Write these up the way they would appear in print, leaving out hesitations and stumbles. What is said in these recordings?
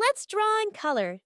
Let's draw and color.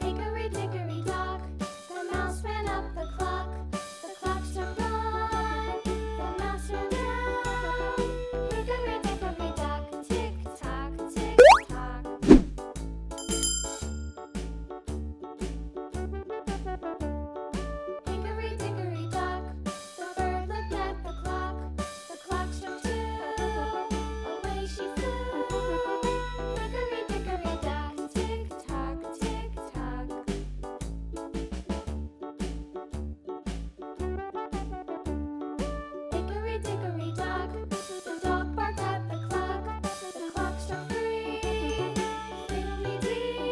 Hickory-dickory-dock, the mouse ran up the clock. The clock struck one, the mouse ran down. Hickory-dickory-dock, tick-tock, tick-tock. Hickory-dickory-dock, the bird looked at the clock. The clock struck two, away she flew. Hickory-dickory-dock, tick-tock, tick-tock. Hickory-dickory-dock, the dog barked at the clock. The clock struck three, fiddly-dee.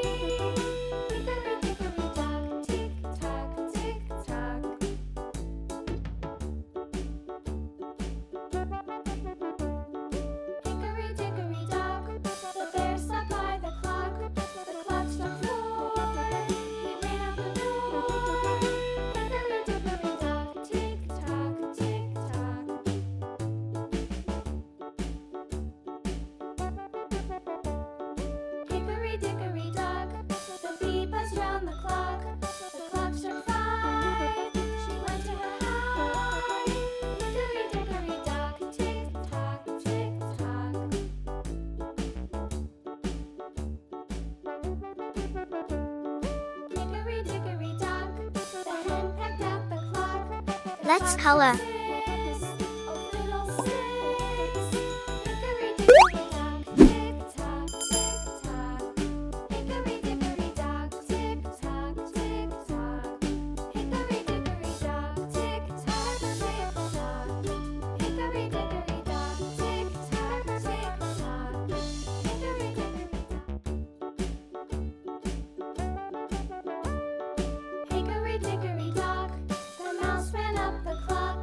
Hickory-dickory-dock, tick-tock, tick-tock. Hickory-dickory-dock, the bear sat by the clock. The clock struck four, he ran out the door. Hickory-dickory-dock, tick-tock, tick-tock. Hickory-dickory-dock, the bee buzzed round the clock. The clock struck five, she went to her hive. Hickory-dickory-dock, tick-tock, tick-tock. Hickory-dickory-dock, the hen pecked at the clock. The Let's clock color. struck six, oh fiddlesticks. Hickory-dickory-dock, tick-tock, tick-tock. Hickory-dickory-dock, tick-tock, tick-tock. Hickory-dickory-dock, tick-tock, tick-tock. Hickory-dickory-dock, tick-tock, tick-tock. Hickory-dickory-dock, the mouse ran up the clock.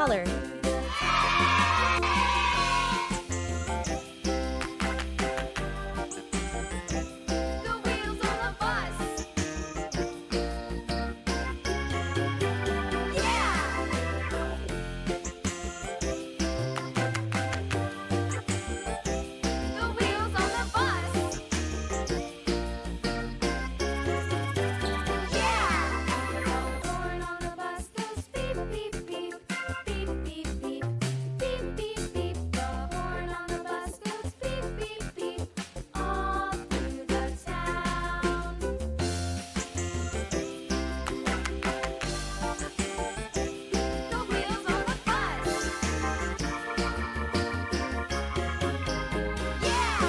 color. The wheels on the bus. Yeah! The wheels on the bus. Yeah! The horn on the bus goes beep, beep, beep. Beep, beep, beep. Beep, beep, beep. The horn on the bus goes beep, beep, beep. All through the town. The wheels on the bus. Yeah!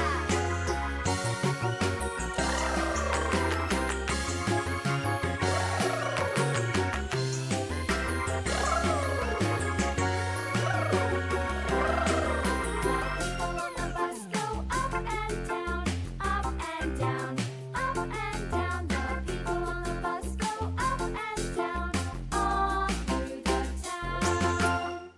People on the bus go up and down, up and down, up and down. The people on the bus go up and down, all through the town.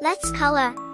Let's color.